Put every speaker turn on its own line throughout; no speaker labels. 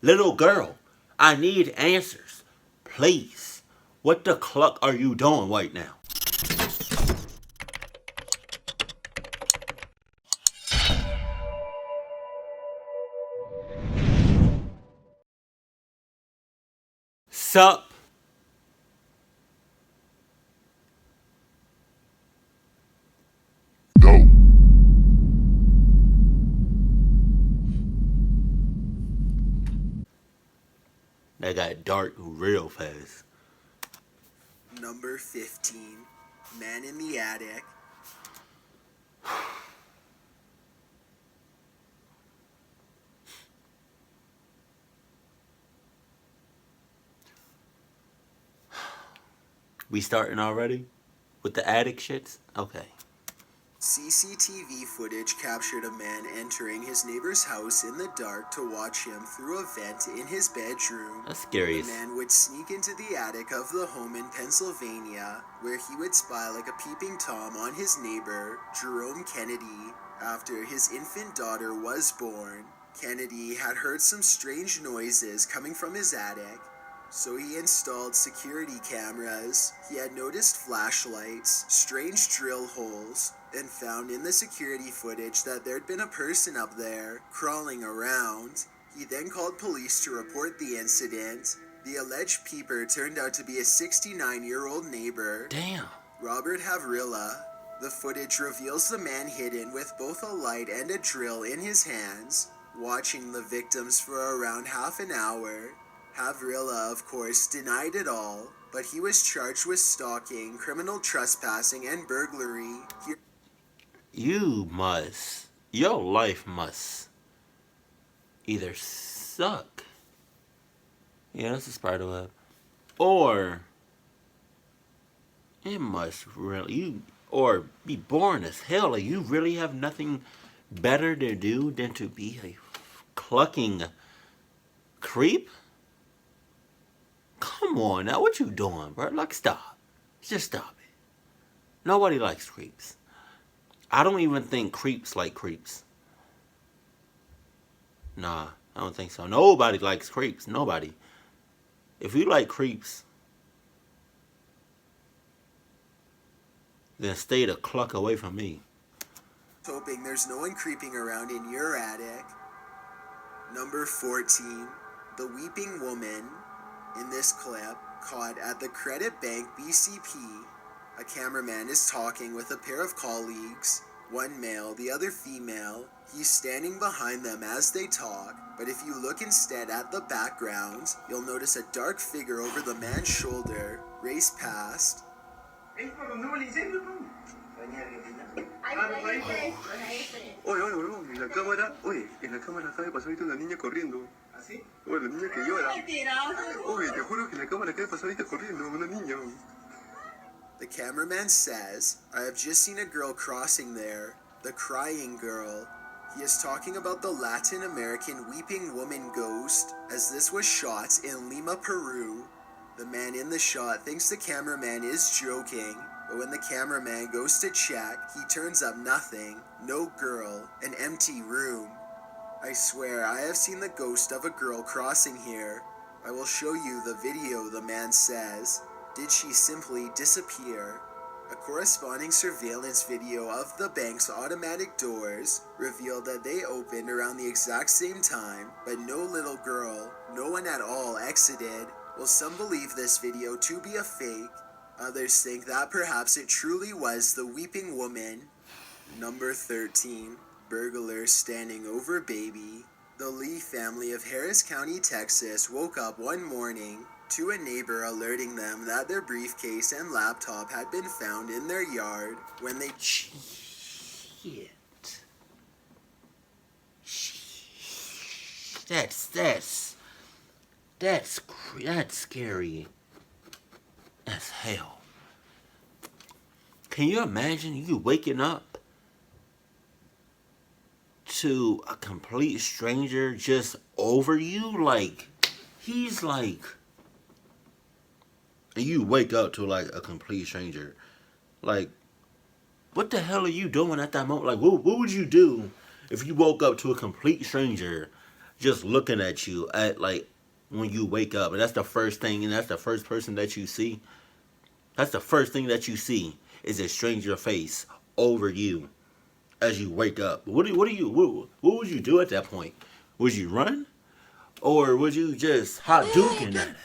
Little girl, I need answers. Please. What the cluck are you doing right now? Sup? That got dark real fast.
Number 15. Man in the Attic.
We starting already? With the attic shits? Okay.
CCTV footage captured a man entering his neighbor's house in the dark to watch him through a vent in his bedroom.
That's scary.
The man would sneak into the attic of the home in Pennsylvania, where he would spy like a peeping Tom on his neighbor, Jerome Kennedy. After his infant daughter was born, Kennedy had heard some strange noises coming from his attic. So he installed security cameras. He had noticed flashlights, strange drill holes, and found in the security footage that there'd been a person up there, crawling around. He then called police to report the incident. The alleged peeper turned out to be a 69-year-old neighbor.
Damn.
Robert Havrilla. The footage reveals the man hidden with both a light and a drill in his hands, watching the victims for around half an hour. Havrilla, of course, denied it all, but he was charged with stalking, criminal trespassing, and burglary.
Your life must either suck. Yeah, that's a spider web. Or it must really, or be boring as hell. Like, you really have nothing better to do than to be a clucking creep? Come on now, what you doing, bro? Like, stop. Just stop it. Nobody likes creeps. I don't even think creeps like creeps. Nah, I don't think so. Nobody likes creeps. Nobody. If you like creeps, then stay the cluck away from me.
Hoping there's no one creeping around in your attic. Number 14. The Weeping Woman. In this clip, caught at the Credit Bank BCP, a cameraman is talking with a pair of colleagues, one male, the other female. He's standing behind them as they talk, but if you look instead at the background, you'll notice a dark figure over the man's shoulder race past.
Oye, oye, huevón, en la cámara, oye, en la cámara acaba de pasar ahorita una niña corriendo. ¿Así? Oye, la niña que llora. Oye, te juro que en la cámara acaba de pasar ahorita corriendo, una niña.
The cameraman says, I have just seen a girl crossing there, the crying girl. He is talking about the Latin American weeping woman ghost, as this was shot in Lima, Peru. The man in the shot thinks the cameraman is joking, but when the cameraman goes to check, he turns up nothing, no girl, an empty room. I swear I have seen the ghost of a girl crossing here. I will show you the video, the man says. Did she simply disappear? A corresponding surveillance video of the bank's automatic doors revealed that they opened around the exact same time, but no little girl, no one at all exited. Well, some believe this video to be a fake. Others think that perhaps it truly was the Weeping Woman. Number 13. Burglar standing over baby. The Lee family of Harris County, Texas woke up one morning to a neighbor alerting them that their briefcase and laptop had been found in their yard when they...
Shit. That's scary as hell. Can you imagine you waking up to a complete stranger just over you? Like, he's like... And you wake up to, like, a complete stranger. Like, what the hell are you doing at that moment? Like, what would you do if you woke up to a complete stranger just looking at you at like when you wake up, and that's the first thing, and that's the first person that you see. That's the first thing that you see is a stranger face over you as you wake up. What would you do at that point? Would you run, or would you just hot duking at it?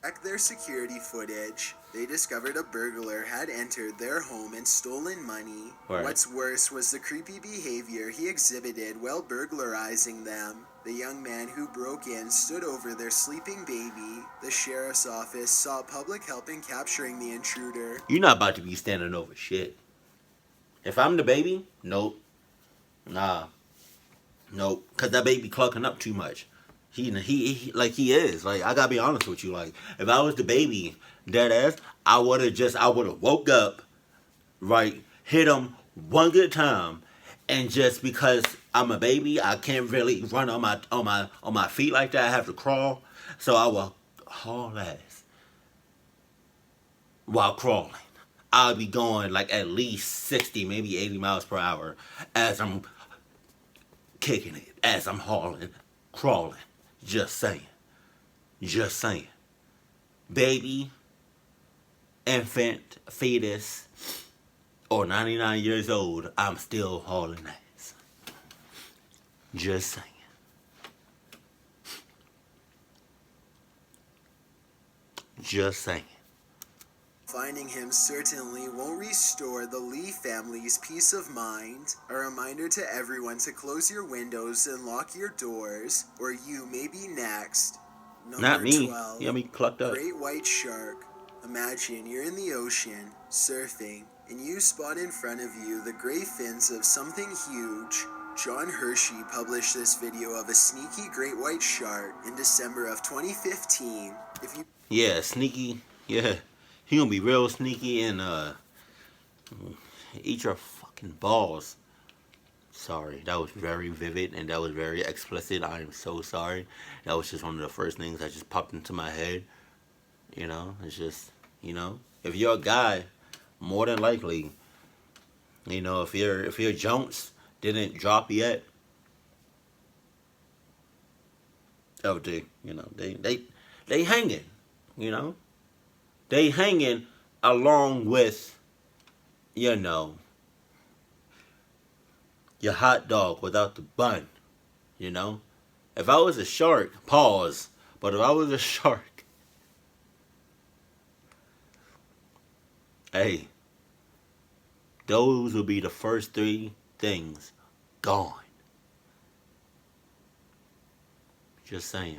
Check their security footage. They discovered a burglar had entered their home and stolen money.
Right.
What's worse was the creepy behavior he exhibited while burglarizing them. The young man who broke in stood over their sleeping baby. The sheriff's office sought public help in capturing the intruder.
You're not about to be standing over shit. If I'm the baby, nope. Nah. Nope. Cause that baby clucking up too much. He like he is. Like I gotta be honest with you. Like if I was the baby, dead ass, I would have woke up, right, hit him one good time, and just because I'm a baby, I can't really run on my feet like that. I have to crawl, so I will haul ass while crawling. I'll be going like at least 60, maybe 80 miles per hour as I'm kicking it, as I'm hauling, crawling. Just saying. Just saying. Baby, infant, fetus, or 99 years old, I'm still hauling ass. Just saying. Just saying.
Finding him certainly won't restore the Lee family's peace of mind. A reminder to everyone to close your windows and lock your doors, or you may be next.
Not me.
12.
You got me clucked up.
Great white shark. Imagine you're in the ocean, surfing, and you spot in front of you the gray fins of something huge. John Hershey published this video of a sneaky great white shark in December of 2015.
Yeah, sneaky. Yeah. He gonna be real sneaky and eat your fucking balls. Sorry, that was very vivid and that was very explicit. I am so sorry. That was just one of the first things that just popped into my head. You know, it's just, you know, if you're a guy, more than likely, you know, if your Jones didn't drop yet, oh, they hanging, you know. They hanging along with, you know, your hot dog without the bun, you know. If I was a shark, pause, but if I was a shark, hey, those would be the first three things gone. Just saying.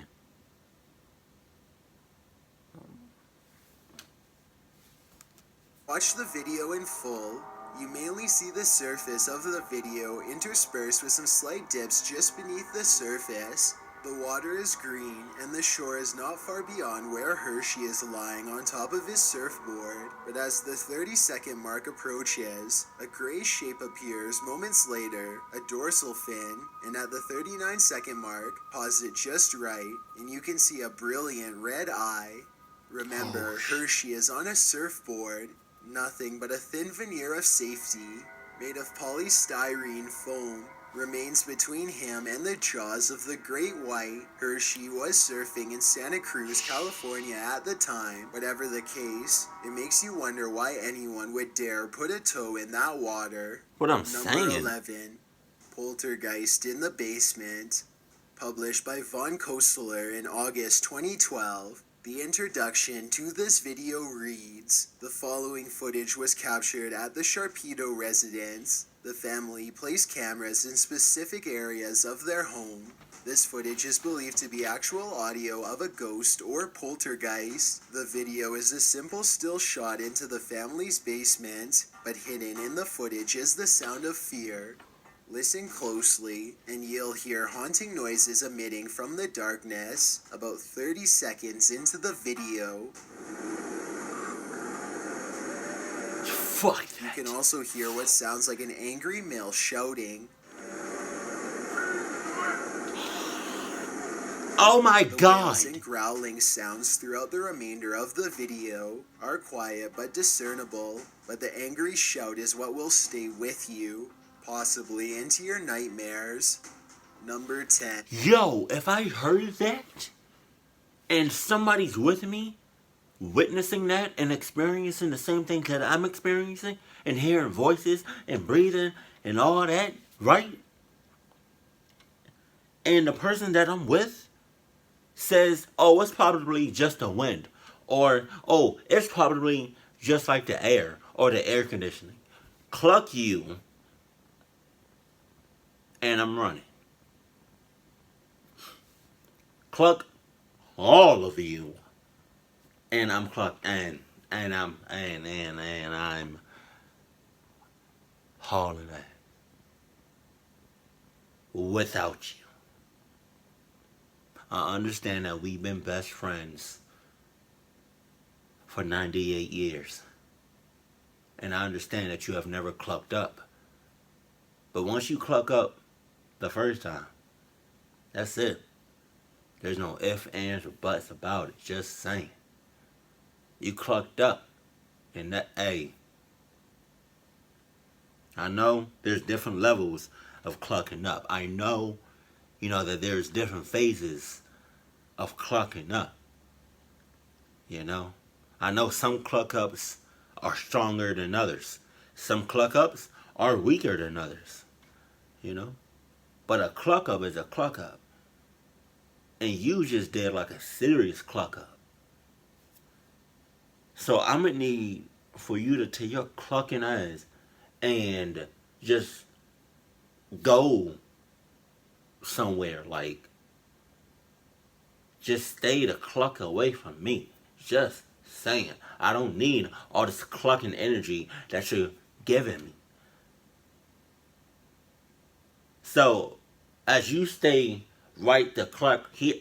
Watch the video in full. You mainly see the surface of the video interspersed with some slight dips just beneath the surface. The water is green and the shore is not far beyond where Hershey is lying on top of his surfboard. But as the 30-second mark approaches, a gray shape appears moments later, a dorsal fin, and at the 39-second mark, pause it just right, and you can see a brilliant red eye. Remember, Hershey is on a surfboard. Nothing but a thin veneer of safety, made of polystyrene foam, remains between him and the jaws of the great white. Hershey was surfing in Santa Cruz, California at the time. Whatever the case, it makes you wonder why anyone would dare put a toe in that water.
What I'm
Number
saying.
11, Poltergeist in the Basement, published by Von Kostler in August 2012. The introduction to this video reads, the following footage was captured at the Sharpedo residence. The family placed cameras in specific areas of their home. This footage is believed to be actual audio of a ghost or poltergeist. The video is a simple still shot into the family's basement, but hidden in the footage is the sound of fear. Listen closely, and you'll hear haunting noises emitting from the darkness about 30 seconds into the video.
Fuck
You
that.
can also hear what sounds like an angry male shouting.
Oh my
The
god.
wails and growling sounds throughout the remainder of the video are quiet but discernible, but the angry shout is what will stay with you, possibly into your nightmares. Number 10.
Yo, if I heard that and somebody's with me, witnessing that and experiencing the same thing that I'm experiencing and hearing voices and breathing and all that, right? And the person that I'm with says, oh, it's probably just the wind. Or, oh, it's probably just like the air or the air conditioning. Cluck you, and I'm running. Cluck all of you, and I'm clucked, and I'm hauling ass without you. I understand that we've been best friends for 98 years. And I understand that you have never clucked up. But once you cluck up the first time, that's it. There's no ifs, ands, or buts about it. Just saying. You clucked up. And that, hey, I know there's different levels of clucking up. I know, that there's different phases of clucking up. I know some cluck ups are stronger than others. Some cluck ups are weaker than others. But a cluck up is a cluck up. And you just did like a serious cluck up. So I'm going to need for you to take your clucking ass and just go somewhere. Like, just stay the cluck away from me. Just saying. I don't need all this clucking energy that you're giving me. So, as you stay right the cluck here,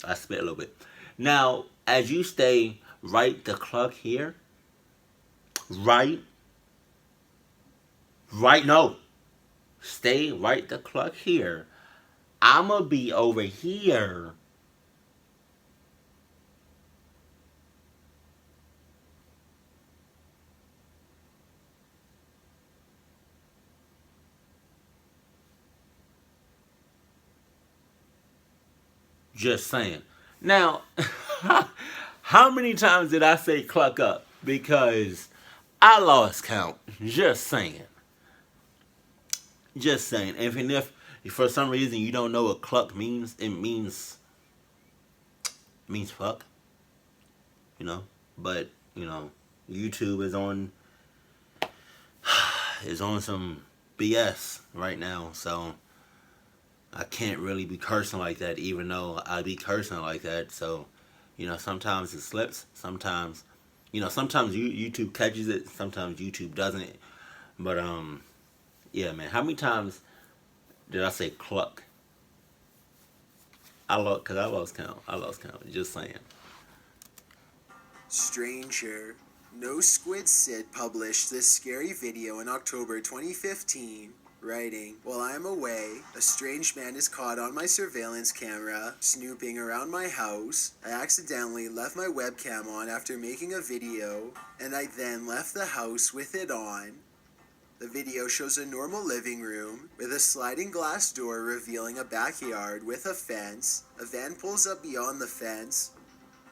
I spit a little bit. Now, as you stay right the cluck here, stay right the cluck here. I'ma be over here. Just saying. Now, how many times did I say cluck up? Because I lost count. Just saying. Just saying. If for some reason you don't know what cluck means, it means fuck. But, YouTube is on some BS right now, so I can't really be cursing like that, even though I be cursing like that. So, sometimes it slips. Sometimes YouTube catches it. Sometimes YouTube doesn't. But yeah, man. How many times did I say cluck? I lost count. Just saying.
Stranger. No Squid Sid published this scary video in October 2015. Writing, while I'm away, a strange man is caught on my surveillance camera, snooping around my house. I accidentally left my webcam on after making a video, and I then left the house with it on. The video shows a normal living room, with a sliding glass door revealing a backyard with a fence. A van pulls up beyond the fence.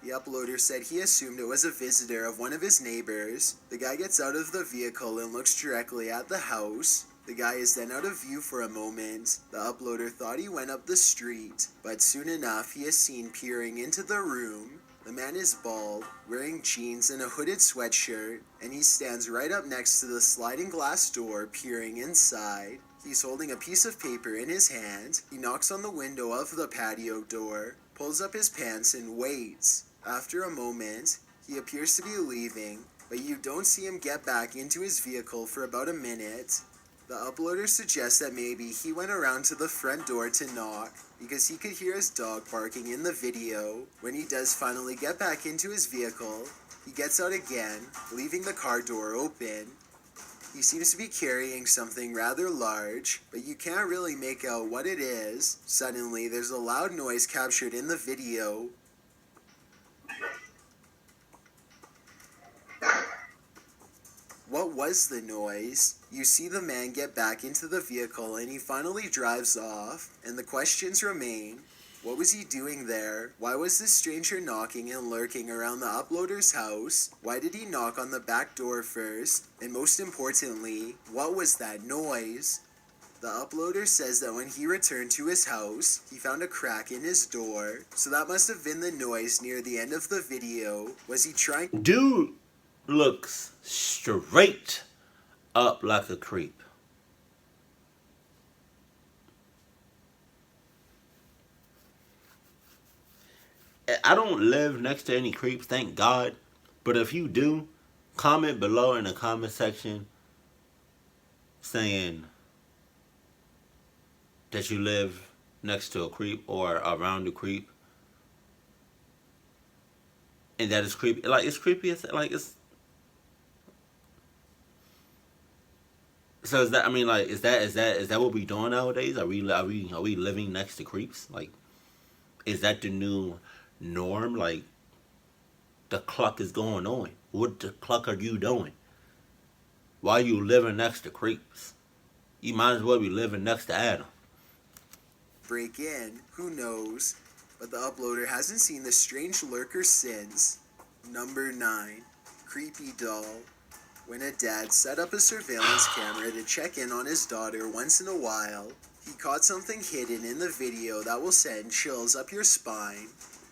The uploader said he assumed it was a visitor of one of his neighbors. The guy gets out of the vehicle and looks directly at the house. The guy is then out of view for a moment. The uploader thought he went up the street, but soon enough he is seen peering into the room. The man is bald, wearing jeans and a hooded sweatshirt, and he stands right up next to the sliding glass door, peering inside. He's holding a piece of paper in his hand. He knocks on the window of the patio door, pulls up his pants, and waits. After a moment, he appears to be leaving, but you don't see him get back into his vehicle for about a minute. The uploader suggests that maybe he went around to the front door to knock because he could hear his dog barking in the video. When he does finally get back into his vehicle, he gets out again, leaving the car door open. He seems to be carrying something rather large, but you can't really make out what it is. Suddenly, there's a loud noise captured in the video. What was the noise? You see the man get back into the vehicle and he finally drives off, and the questions remain. What was he doing there? Why was this stranger knocking and lurking around the uploader's house? Why did he knock on the back door first? And most importantly, what was that noise? The uploader says that when he returned to his house, he found a crack in his door, so that must have been the noise near the end of the video. Was he trying?
Dude looks straight up like a creep. I don't live next to any creeps, thank God. But if you do, comment below in the comment section saying that you live next to a creep or around a creep. And that is creepy. Like, it's creepy. It's... So is that, I mean, like, is that what we doing nowadays? Are we living next to creeps? Like, is that the new norm? Like, the clock is going on. What the clock are you doing? Why are you living next to creeps? You might as well be living next to Adam.
Break in, who knows? But the uploader hasn't seen the strange lurker since. Number 9. Creepy doll. When a dad set up a surveillance camera to check in on his daughter once in a while, he caught something hidden in the video that will send chills up your spine.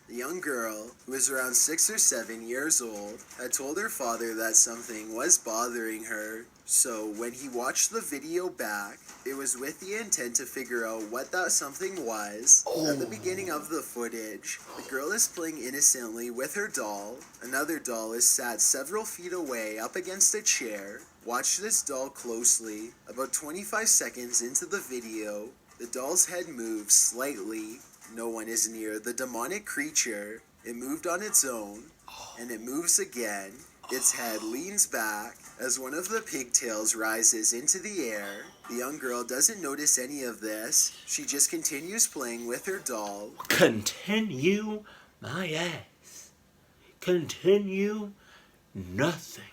The young girl, who was around 6 or 7 years old, had told her father that something was bothering her. So when he watched the video back, it was with the intent to figure out what that something was. At the beginning of the footage, the girl is playing innocently with her doll. Another doll is sat several feet away up against a chair. Watch this doll closely. About 25 seconds into the video, the doll's head moves slightly. No one is near the demonic creature. It moved on its own, and it moves again. Its head leans back as one of the pigtails rises into the air. The young girl doesn't notice any of this. She just continues playing with her doll.
Continue my ass. Continue nothing.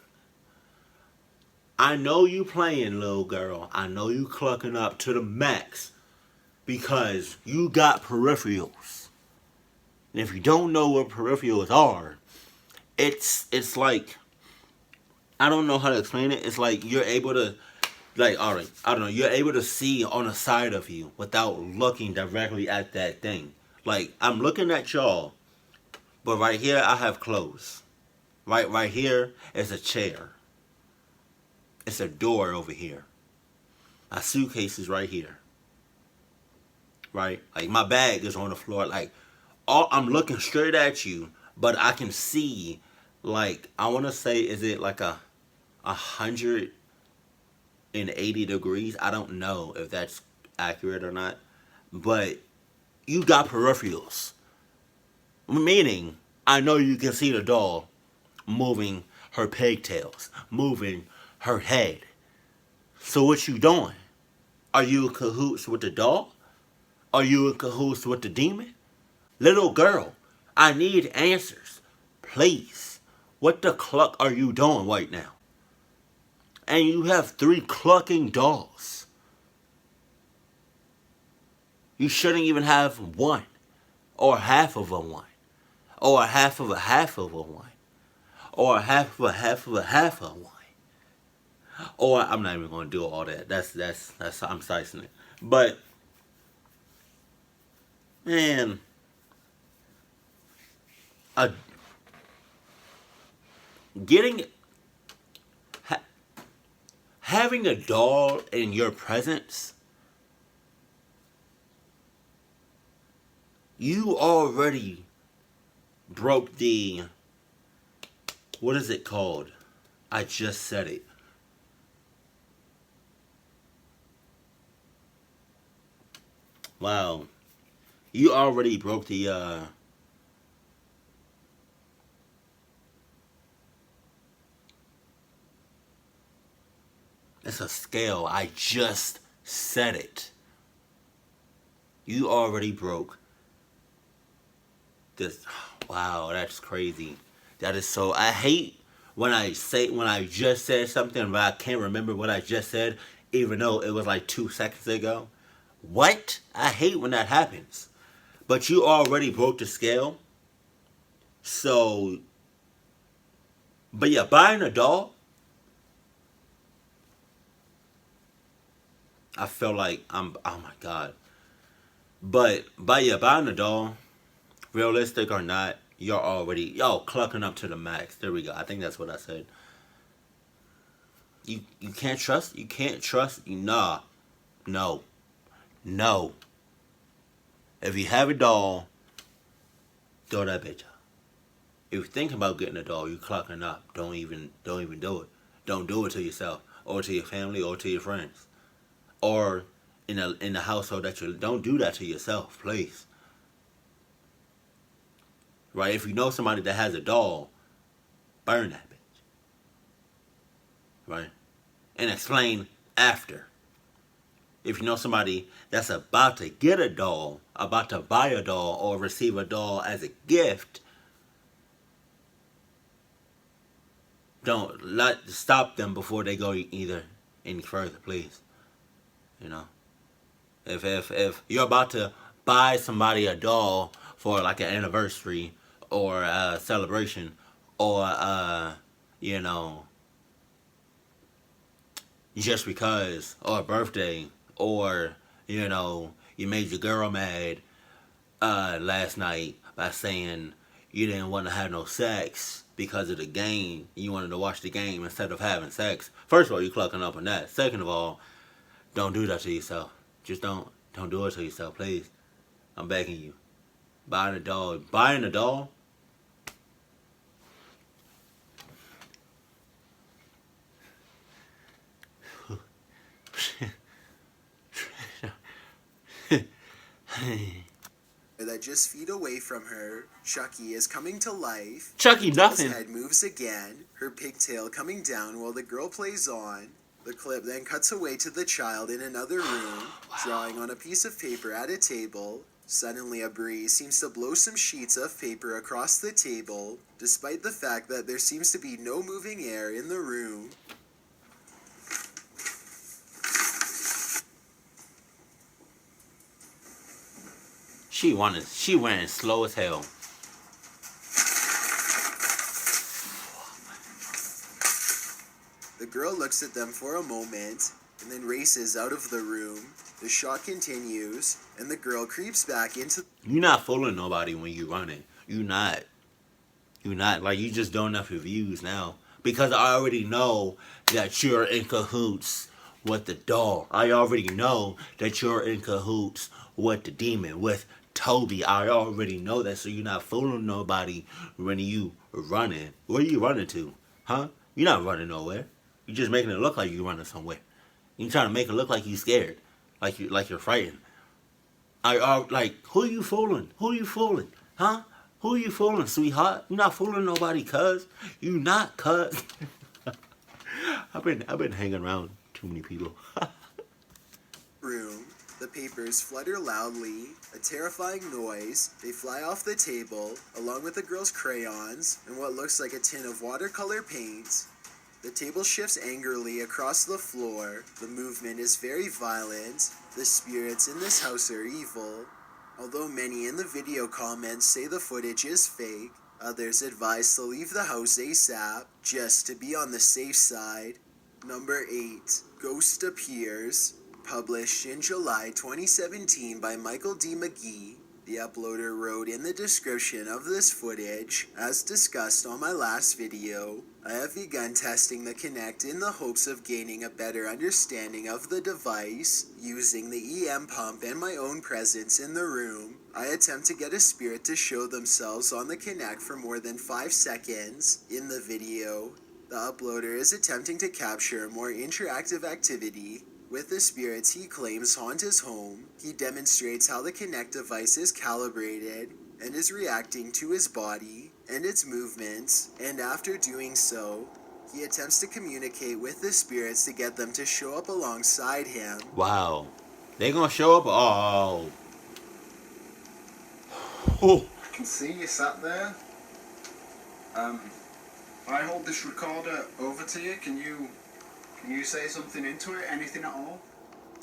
I know you playing, little girl. I know you clucking up to the max. Because you got peripherals. And if you don't know what peripherals are, it's like, I don't know how to explain it. It's like you're able to, like, alright, I don't know, you're able to see on the side of you without looking directly at that thing. Like, I'm looking at y'all, but right here I have clothes. Right here is a chair. It's a door over here. My suitcase is right here. Right? Like, my bag is on the floor. Like, I'm looking straight at you, but I can see, like, I want to say, is it like 180 degrees? I don't know if that's accurate or not. But you got peripherals. Meaning, I know you can see the doll moving her pigtails, moving her head. So what you doing? Are you in cahoots with the doll? Are you in cahoots with the demon? Little girl, I need answers. Please. What the cluck are you doing right now? And you have 3 clucking dolls. You shouldn't even have one. Or half of a one. Or half of a half of a one. Or half of a half of a half of one. Or, I'm not even going to do all that. That's I'm slicing it. But, man, having a doll in your presence, you already broke the, what is it called? I just said it. Wow. You already broke the, it's a scale. I just said it. You already broke this. Wow, that's crazy. That is so, I hate when I just said something, but I can't remember what I just said, even though it was like 2 seconds ago. What? I hate when that happens. But you already broke the scale. So, but yeah, buying a doll, I feel like oh my God. But yeah, buying a doll, realistic or not, you're already, clucking up to the max. There we go. I think that's what I said. You can't trust, nah, no, no. If you have a doll, throw that bitch out. If you think about getting a doll, you're clocking up. Don't even do it. Don't do it to yourself or to your family or to your friends or in the household that you don't do that to yourself, please. Right? If you know somebody that has a doll, burn that bitch. Right? And explain after. If you know somebody that's about to get a doll, about to buy a doll or receive a doll as a gift, don't stop them before they go either any further, please. You know, if you're about to buy somebody a doll for like an anniversary or a celebration or you know, just because, or a birthday, or you know, you made your girl mad last night by saying you didn't want to have no sex because of the game. You wanted to watch the game instead of having sex. First of all, you clucking up on that. Second of all, don't do that to yourself. Just don't do it to yourself, please. I'm begging you. Buying a doll.
That just feet away from her, Chucky is coming to life.
Chucky, nothing.
His head moves again, her pigtail coming down while the girl plays on. The clip then cuts away to the child in another room, drawing on a piece of paper at a table. Suddenly a breeze seems to blow some sheets of paper across the table, despite the fact that there seems to be no moving air in the room.
She went slow as hell.
The girl looks at them for a moment, and then races out of the room. The shot continues, and the girl creeps back into...
You're not fooling nobody when you running. You're not. Like, you just don't enough reviews now. Because I already know that you're in cahoots with the doll. I already know that you're in cahoots with the demon, with Toby. I already know that, so you're not fooling nobody when you running. Where are you running to? Huh? You're not running nowhere. You're just making it look like you're running somewhere. You're trying to make it look like you're scared. Like you're frightened. Like, who are you fooling? Who are you fooling? Huh? Who are you fooling, sweetheart? You're not fooling nobody, cuz. You not, cuz. I've been hanging around too many people.
room. The papers flutter loudly, a terrifying noise. They fly off the table, along with the girl's crayons and what looks like a tin of watercolor paint. The table shifts angrily across the floor. The movement is very violent. The spirits in this house are evil. Although many in the video comments say the footage is fake, others advise to leave the house ASAP, just to be on the safe side. Number 8. Ghost Appears. Published in July 2017 by Michael D. McGee. The uploader wrote in the description of this footage, as discussed on my last video, I have begun testing the Kinect in the hopes of gaining a better understanding of the device. Using the EM pump and my own presence in the room, I attempt to get a spirit to show themselves on the Kinect for more than 5 seconds. In the video, the uploader is attempting to capture more interactive activity. With the spirits he claims haunt his home, he demonstrates how the Kinect device is calibrated and is reacting to his body and its movements, and after doing so, he attempts to communicate with the spirits to get them to show up alongside him.
Wow. They gonna show up? Oh. Oh.
I can see you sat there.
I hold this recorder over to you. Can you say something into it? Anything at all?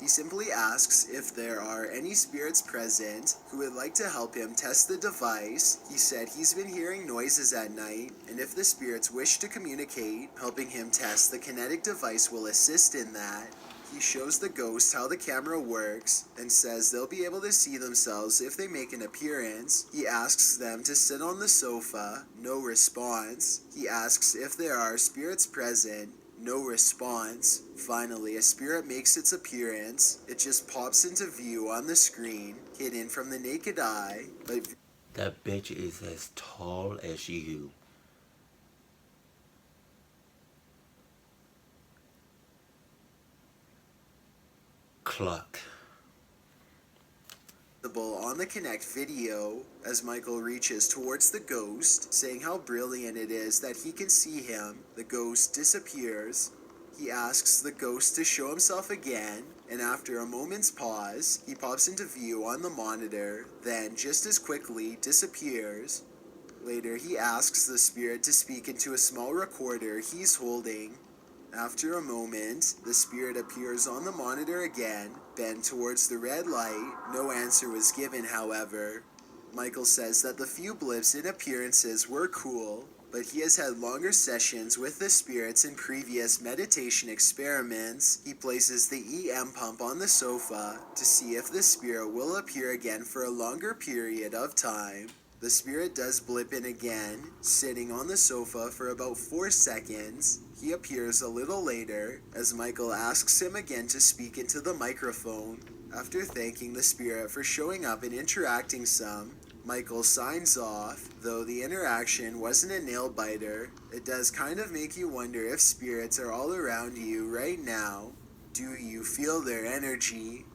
He simply asks if there are any spirits present who would like to help him test the device. He said he's been hearing noises at night, and if the spirits wish to communicate, helping him test the kinetic device will assist in that. He shows the ghost how the camera works and says they'll be able to see themselves if they make an appearance. He asks them to sit on the sofa. No response. He asks if there are spirits present. No response. Finally, a spirit makes its appearance. It just pops into view on the screen, hidden from the naked eye, but
that bitch is as tall as you. Cluck.
On the Connect video as Michael reaches towards the ghost, saying how brilliant it is that he can see him. The ghost disappears. He asks the ghost to show himself again, and after a moment's pause, he pops into view on the monitor, then just as quickly disappears. Later, he asks the spirit to speak into a small recorder he's holding. After a moment, the spirit appears on the monitor again, bent towards the red light. No answer was given, however. Michael says that the few blips in appearances were cool, but he has had longer sessions with the spirits in previous meditation experiments. He places the EM pump on the sofa to see if the spirit will appear again for a longer period of time. The spirit does blip in again, sitting on the sofa for about 4 seconds. He appears a little later, as Michael asks him again to speak into the microphone. After thanking the spirit for showing up and interacting some, Michael signs off. Though the interaction wasn't a nail-biter, it does kind of make you wonder if spirits are all around you right now. Do you feel their energy?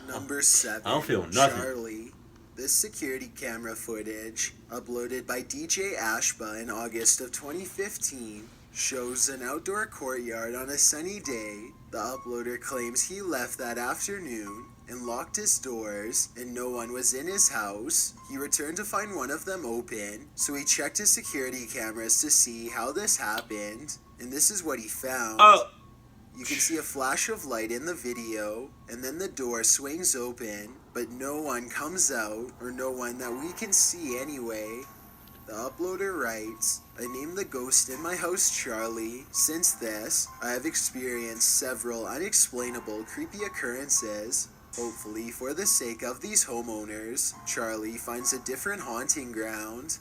Number 7.
I don't feel nothing.
Charlie. This security camera footage, uploaded by DJ Ashba in August of 2015, shows an outdoor courtyard on a sunny day. The uploader claims he left that afternoon and locked his doors, and no one was in his house. He returned to find one of them open, so he checked his security cameras to see how this happened, and this is what he found. You can see a flash of light in the video, and then the door swings open, but no one comes out, or no one that we can see anyway. The uploader writes, I named the ghost in my house Charlie. Since this, I have experienced several unexplainable creepy occurrences. Hopefully, for the sake of these homeowners, Charlie finds a different haunting ground.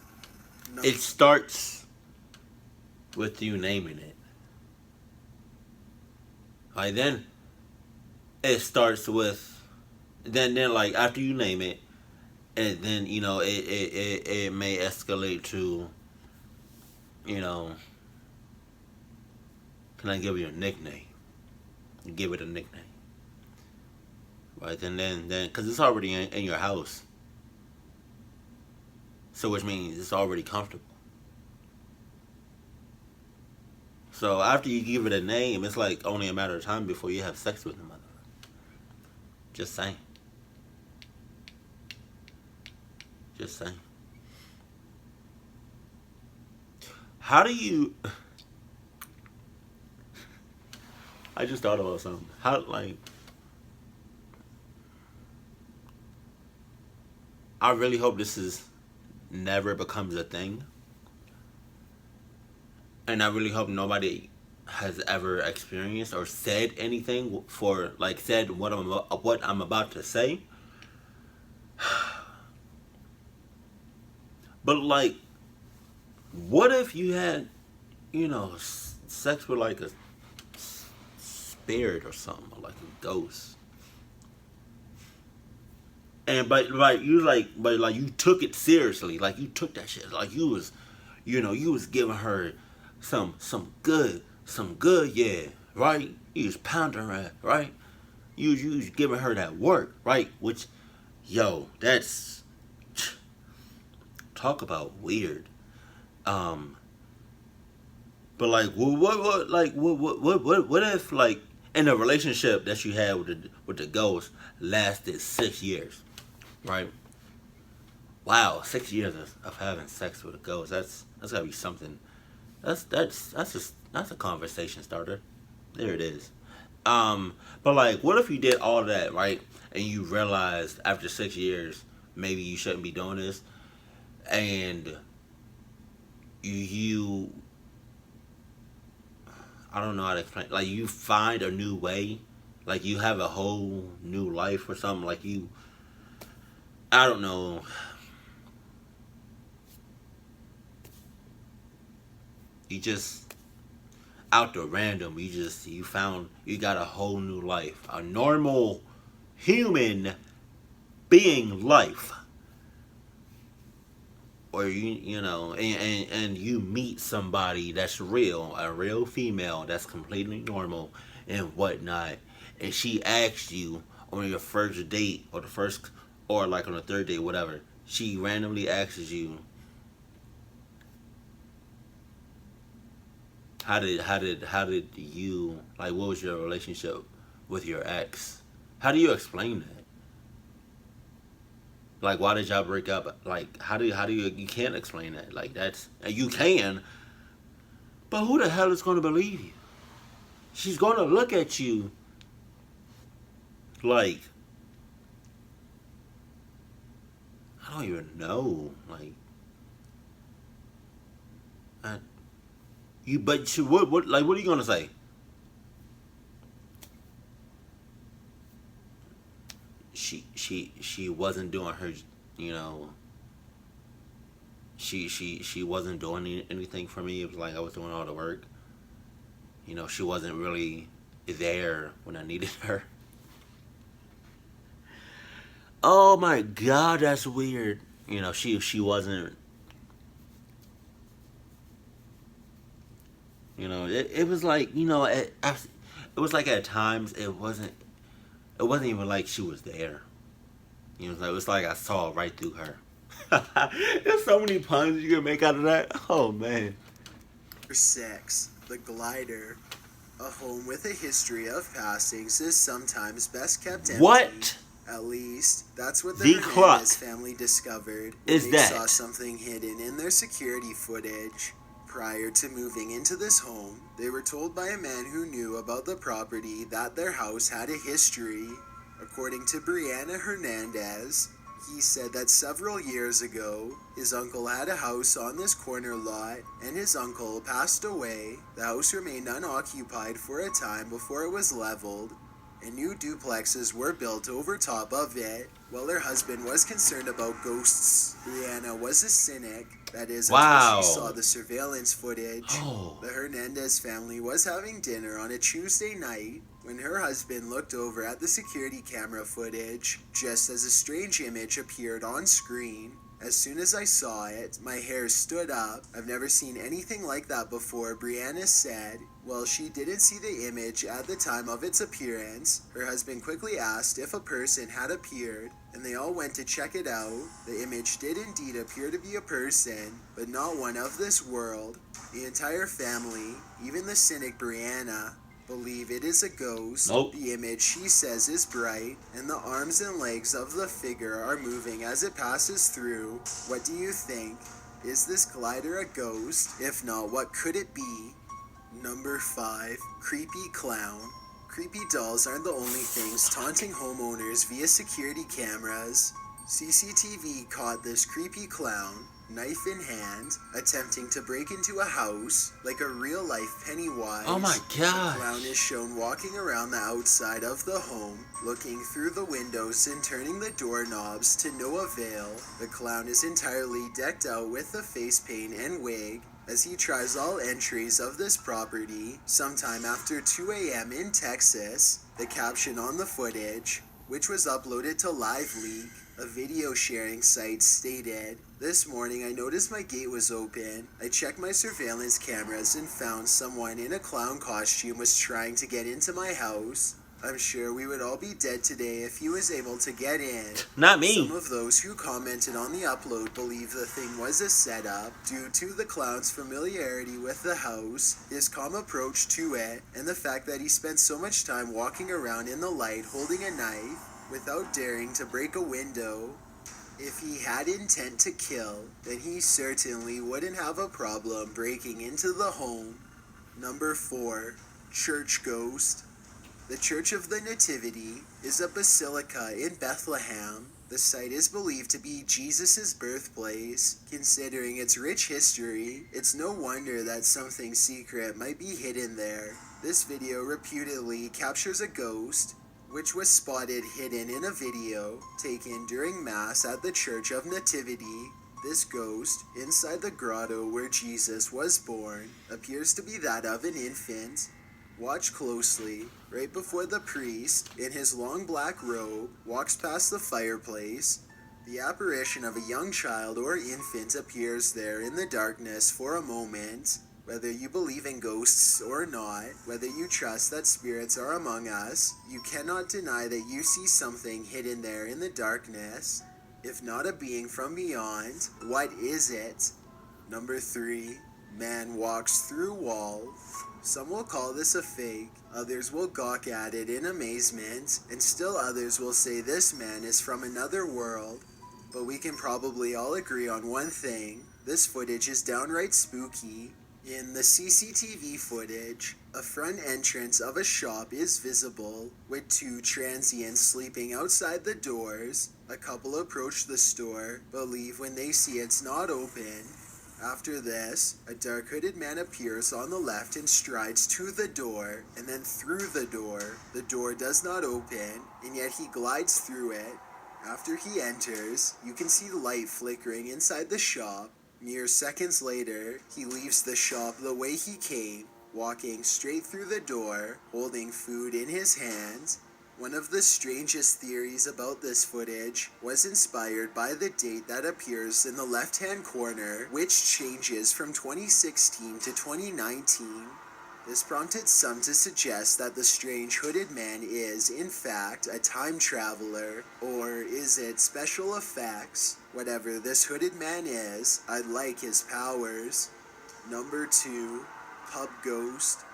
It starts with you naming it. Like then, it starts with, then like after you name it, and then it may escalate to, can I give you a nickname? Give it a nickname. Right, and then because it's already in your house, so which means it's already comfortable. So after you give it a name, it's like only a matter of time before you have sex with the motherfucker. Just saying. Just saying. How do you... I just thought about something. How, like... I really hope this never becomes a thing. And I really hope nobody has ever experienced or said anything said what I'm about to say. But like, what if you had, sex with like a spirit or something, or like a ghost? And but you took it seriously, like you took that shit, like you was giving her some good, yeah, right? You was pounding her, right? You was giving her that work, right? Which, that's talk about weird. But like, what if like in a relationship that you had with the ghost lasted 6 years, right? Wow, 6 years of having sex with a ghost. That's gotta be something That's a conversation starter. There it is. But like, what if you did all that, right, and you realized after 6 years maybe you shouldn't be doing this, and you I don't know how to explain. Like, you find a new way, like you have a whole new life or something. Like I don't know. You just out the random. You got a whole new life, a normal human being life, or and you meet somebody that's real, a real female that's completely normal and whatnot, and she asks you on your first date or like on the third date, whatever. She randomly asks you, how did you, like, what was your relationship with your ex? How do you explain that? Like, why did y'all break up? Like, you can't explain that. Like, you can, but who the hell is going to believe you? She's going to look at you like, I don't even know. Like, what are you going to say? She wasn't doing her, you know, she wasn't doing anything for me. It was like I was doing all the work. She wasn't really there when I needed her. Oh my god, that's weird. She wasn't. It was like, it was like at times it wasn't even like she was there. It was like I saw right through her. There's so many puns you can make out of that. Oh man.
Number 6. The Glider. A home with a history of passings is sometimes best kept empty.
What?
At least, that's what
The
the
Cluck
Hernandez family discovered when
is
they
that?
saw something hidden in their security footage. Prior to moving into this home, they were told by a man who knew about the property that their house had a history. According to Brianna Hernandez, he said that several years ago, his uncle had a house on this corner lot, and his uncle passed away. The house remained unoccupied for a time before it was leveled, and new duplexes were built over top of it. While her husband was concerned about ghosts, Brianna was a cynic. That is,
Wow.
until she saw the surveillance footage.
Oh.
The Hernandez family was having dinner on a Tuesday night when her husband looked over at the security camera footage just as a strange image appeared on screen. As soon as I saw it, my hair stood up. I've never seen anything like that before, Brianna said. While she didn't see the image at the time of its appearance, her husband quickly asked if a person had appeared, and they all went to check it out. The image did indeed appear to be a person, but not one of this world. The entire family, even the cynic Brianna, believe it is a ghost.
Nope.
The image, she says, is bright, and the arms and legs of the figure are moving as it passes through. What do you think? Is this glider a ghost? If not, what could it be? Number 5. Creepy Clown. Creepy dolls aren't the only things taunting homeowners via security cameras. CCTV caught this creepy clown, knife in hand, attempting to break into a house like a real-life Pennywise.
Oh my god.
The clown is shown walking around the outside of the home, looking through the windows and turning the doorknobs to no avail. The clown is entirely decked out with the face paint and wig as he tries all entries of this property sometime after 2 a.m. in Texas. The caption on the footage, which was uploaded to LiveLeak, a video sharing site, stated, "This morning I noticed my gate was open. I checked my surveillance cameras and found someone in a clown costume was trying to get into my house. I'm sure we would all be dead today if he was able to get in."
Not me.
Some of those who commented on the upload believe the thing was a setup due to the clown's familiarity with the house, his calm approach to it, and the fact that he spent so much time walking around in the light holding a knife without daring to break a window. If he had intent to kill, then he certainly wouldn't have a problem breaking into the home. Number 4. Church Ghost. The Church of the Nativity is a basilica in Bethlehem. The site is believed to be Jesus' birthplace. Considering its rich history, it's no wonder that something secret might be hidden there. This video reputedly captures a ghost, which was spotted hidden in a video taken during Mass at the Church of Nativity. This ghost, inside the grotto where Jesus was born, appears to be that of an infant. Watch closely. Right before the priest, in his long black robe, walks past the fireplace, the apparition of a young child or infant appears there in the darkness for a moment. Whether you believe in ghosts or not, whether you trust that spirits are among us, you cannot deny that you see something hidden there in the darkness. If not a being from beyond, what is it? Number 3. Man walks through wall. Some will call this a fake, others will gawk at it in amazement, and still others will say this man is from another world. But we can probably all agree on one thing: this footage is downright spooky. In the CCTV footage, a front entrance of a shop is visible, with 2 transients sleeping outside the doors. A couple approach the store, but leave when they see it's not open. After this, a dark hooded man appears on the left and strides to the door, and then through the door. The door does not open, and yet he glides through it. After he enters, you can see light flickering inside the shop. Mere seconds later, he leaves the shop the way he came, walking straight through the door, holding food in his hands. One of the strangest theories about this footage was inspired by the date that appears in the left-hand corner, which changes from 2016 to 2019. This prompted some to suggest that the strange hooded man is, in fact, a time traveler, or is it special effects? Whatever this hooded man is, I'd like his powers. Number 2. Pub Ghost.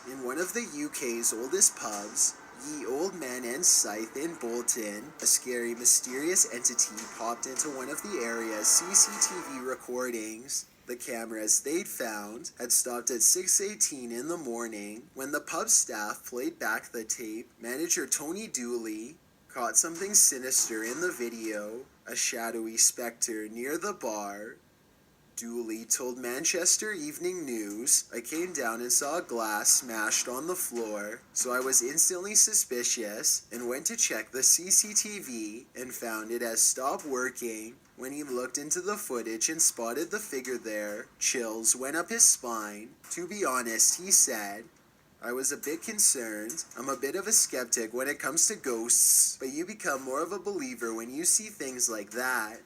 In one of the UK's oldest pubs, Ye Old Man and Scythe in Bolton, a scary, mysterious entity popped into one of the area's CCTV recordings. The cameras they'd found had stopped at 6:18 in the morning. When the pub staff played back the tape, manager Tony Dooley caught something sinister in the video, a shadowy specter near the bar. Dooley told Manchester Evening News, "I came down and saw a glass smashed on the floor, so I was instantly suspicious and went to check the CCTV and found it has stopped working. When he looked into the footage and spotted the figure there, chills went up his spine. To be honest," he said, "I was a bit concerned. I'm a bit of a skeptic when it comes to ghosts, but you become more of a believer when you see things like that."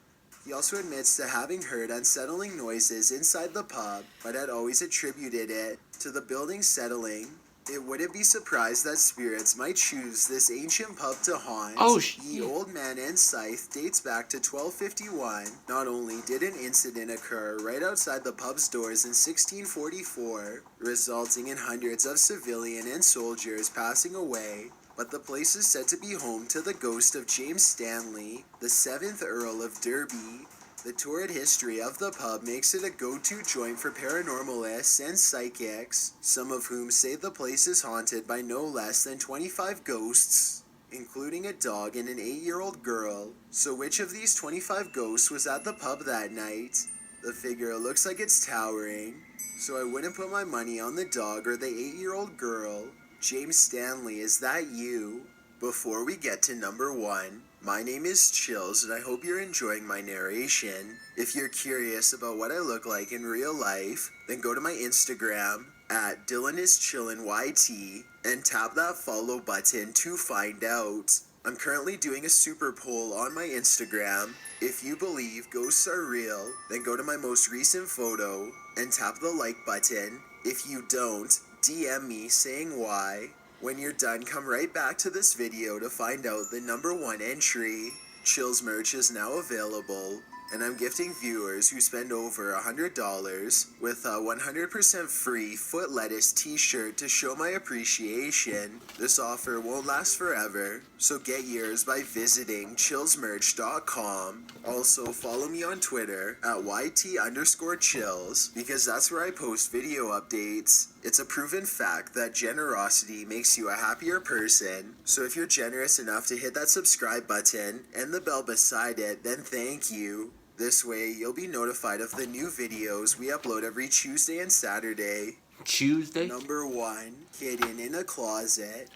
He also admits to having heard unsettling noises inside the pub, but had always attributed it to the building settling. It wouldn't be surprised that spirits might choose this ancient pub to haunt. Ye Old Man and Scythe dates back to 1251. Not only did an incident occur right outside the pub's doors in 1644, resulting in hundreds of civilian and soldiers passing away, but the place is said to be home to the ghost of James Stanley, the 7th Earl of Derby. The torrid history of the pub makes it a go-to joint for paranormalists and psychics, some of whom say the place is haunted by no less than 25 ghosts, including a dog and an 8-year-old girl. So which of these 25 ghosts was at the pub that night? The figure looks like it's towering, so I wouldn't put my money on the dog or the 8-year-old girl. James Stanley, is that you? Before we get to number 1, my name is Chills and I hope you're enjoying my narration. If you're curious about what I look like in real life, then go to my Instagram at DylanIsChillinYT and tap that follow button to find out. I'm currently doing a super poll on my Instagram. If you believe ghosts are real, then go to my most recent photo and tap the like button. If you don't, DM me saying why. When you're done, come right back to this video to find out the number 1 entry. Chills merch is now available. and I'm gifting viewers who spend over $100 with a 100% free foot lettuce t-shirt to show my appreciation. This offer won't last forever, so get yours by visiting chillsmerch.com. Also, follow me on Twitter at YT_chills because that's where I post video updates. It's a proven fact that generosity makes you a happier person, so if you're generous enough to hit that subscribe button and the bell beside it, then thank you. This way, you'll be notified of the new videos we upload every Tuesday and Saturday.
Tuesday?
Number 1, hidden in a closet.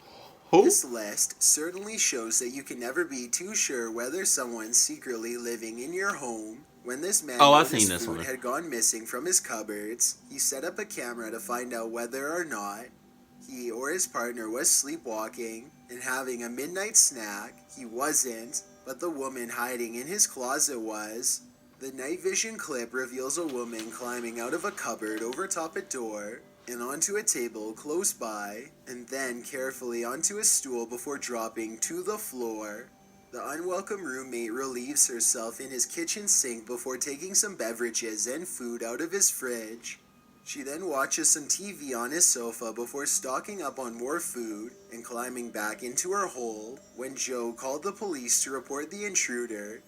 Who?
This list certainly shows that you can never be too sure whether someone's secretly living in your home. When this man noticed food had gone missing from his cupboards, he set up a camera to find out whether or not he or his partner was sleepwalking and having a midnight snack. He wasn't, but the woman hiding in his closet was. The night vision clip reveals a woman climbing out of a cupboard over top a door and onto a table close by, and then carefully onto a stool before dropping to the floor. The unwelcome roommate relieves herself in his kitchen sink before taking some beverages and food out of his fridge. She then watches some TV on his sofa before stocking up on more food and climbing back into her hole when Joe called the police to report the intruder.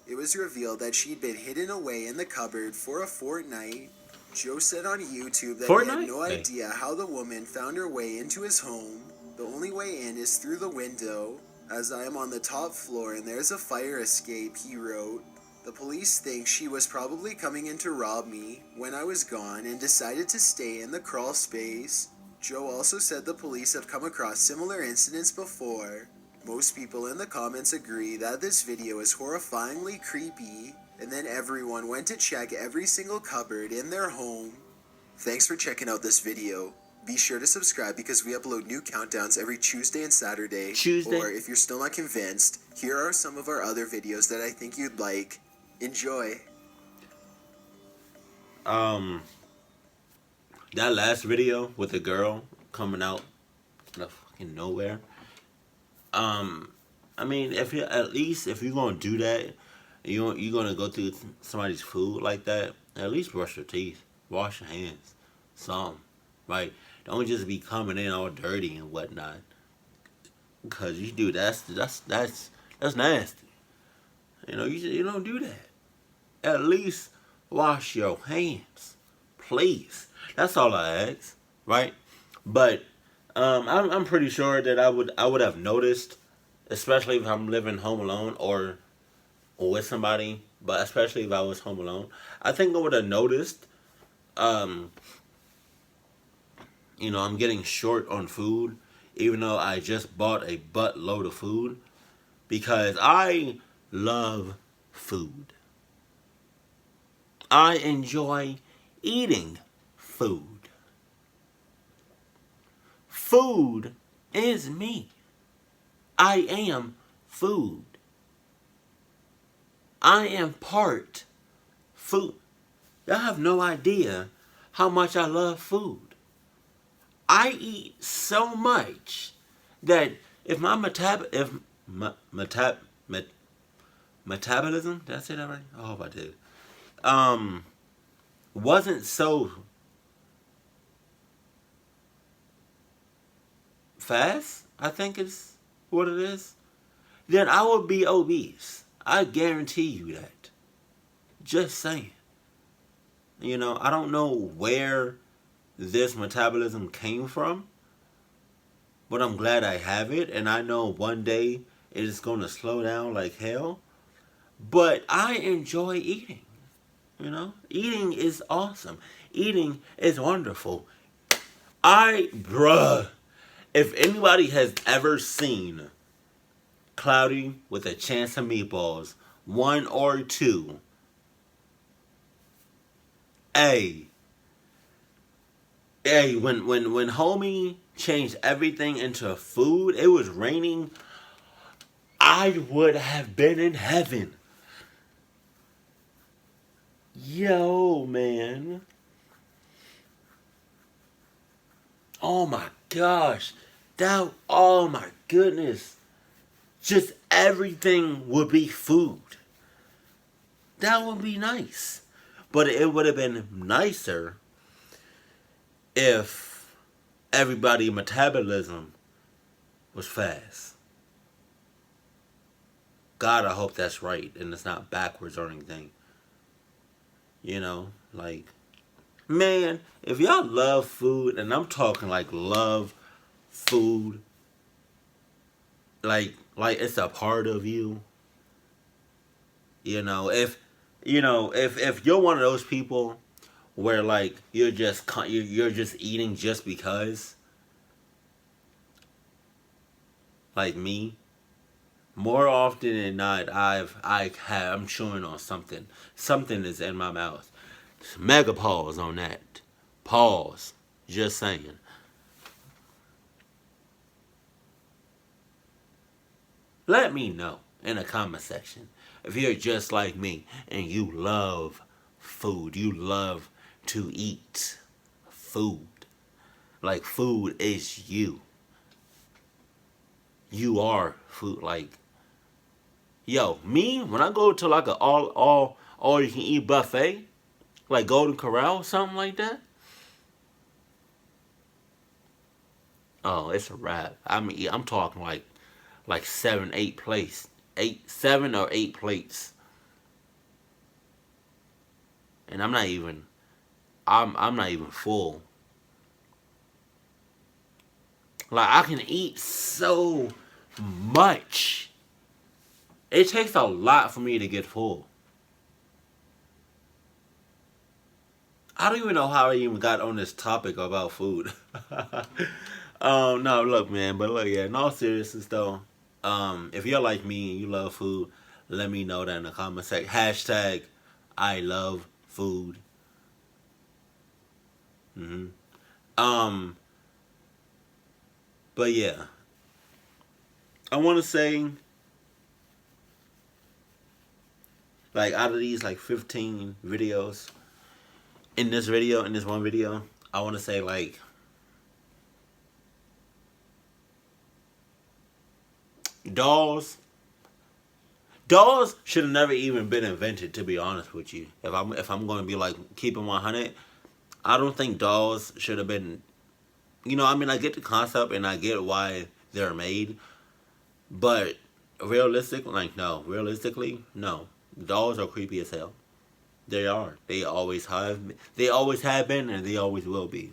It was revealed that she'd been hidden away in the cupboard for a fortnight. Joe said on YouTube that he had no idea how the woman found her way into his home. The only way in is through the window, as I am on the top floor and there's a fire escape, he wrote. The police think she was probably coming in to rob me when I was gone and decided to stay in the crawl space. Joe also said the police have come across similar incidents before. Most people in the comments agree that this video is horrifyingly creepy, and then everyone went to check every single cupboard in their home. Thanks for checking out this video. Be sure to subscribe because we upload new countdowns every Tuesday and Saturday. Or if you're still not convinced, here are some of our other videos that I think you'd like. Enjoy.
That last video with the girl coming out of fucking nowhere. I mean, if you're gonna do that, you're gonna go through somebody's food like that, at least brush your teeth, wash your hands, right? Don't just be coming in all dirty and whatnot. Cause you do that's nasty. You don't do that. At least wash your hands, please. That's all I ask, right? But I'm pretty sure that I would have noticed, especially if I'm living home alone or with somebody. But especially if I was home alone, I think I would have noticed. I'm getting short on food, even though I just bought a buttload of food, because I love food. I enjoy eating food. Food is me. I am food. I am part food. Y'all have no idea how much I love food. I eat so much that if my metabolism, did I say that right? I hope I did. Wasn't so fast, I think is what it is, then I would be obese. I guarantee you that. Just saying. I don't know where this metabolism came from, but I'm glad I have it, and I know one day it is going to slow down like hell. But I enjoy eating. Eating is awesome. Eating is wonderful. If anybody has ever seen Cloudy with a Chance of Meatballs 1 or 2, when homie changed everything into food, it was raining, I would have been in heaven. Yo, man. Oh my gosh. Oh my goodness. Just everything would be food. That would be nice. But it would have been nicer if everybody's metabolism was fast. God, I hope that's right and it's not backwards or anything. You know, like, man, if y'all love food, and I'm talking like love food, like it's a part of you. If you're one of those people where like you're just eating just because, like me, more often than not, I'm chewing on something. Something is in my mouth. Mega pause on that. Pause. Just saying. Let me know in the comment section if you're just like me and you love food. You love to eat food. Like food is you. You are food. Like, yo, me, when I go to like an all you can eat buffet, like Golden Corral or something like that, oh, it's a wrap. I'm talking like 7, 8 plates. 7 or 8 plates. And I'm not even full. Like, I can eat so much. It takes a lot for me to get full. I don't even know how I even got on this topic about food. No, look, man, but look, yeah, in all seriousness, though, if you're like me and you love food, let me know that in the comment section. Hashtag, I love food. But yeah, I want to say, like, out of these, like, 15 videos, in this one video, I want to say, like, dolls should have never even been invented, to be honest with you. If I'm going to be, like, keeping 100, I don't think dolls should have been, I get the concept and I get why they're made, but realistically, no. Dolls are creepy as hell. They are. They always have been, and they always will be.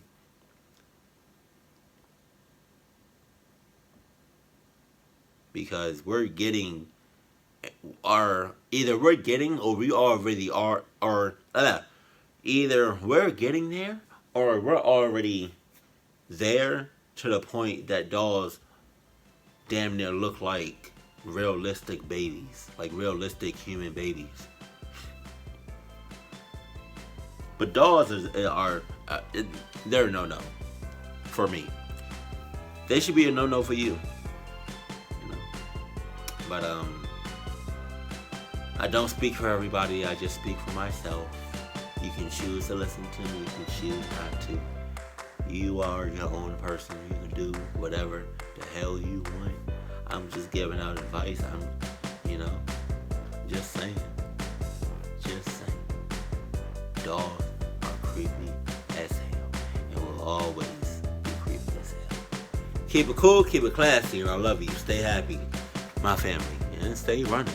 Because we're getting, or we're getting there, or we're already there to the point that dolls damn near look like realistic babies, like realistic human babies. But dolls are they're a no-no for me. They should be a no-no for you. But I don't speak for everybody. I just speak for myself. You can choose to listen to me. You can choose not to. You are your own person. You can do whatever the hell you want. I'm just giving out advice. I'm just saying. Dogs are creepy as hell and will always be creepy as hell. Keep it cool, keep it classy, and I love you. Stay happy, my family, and stay running.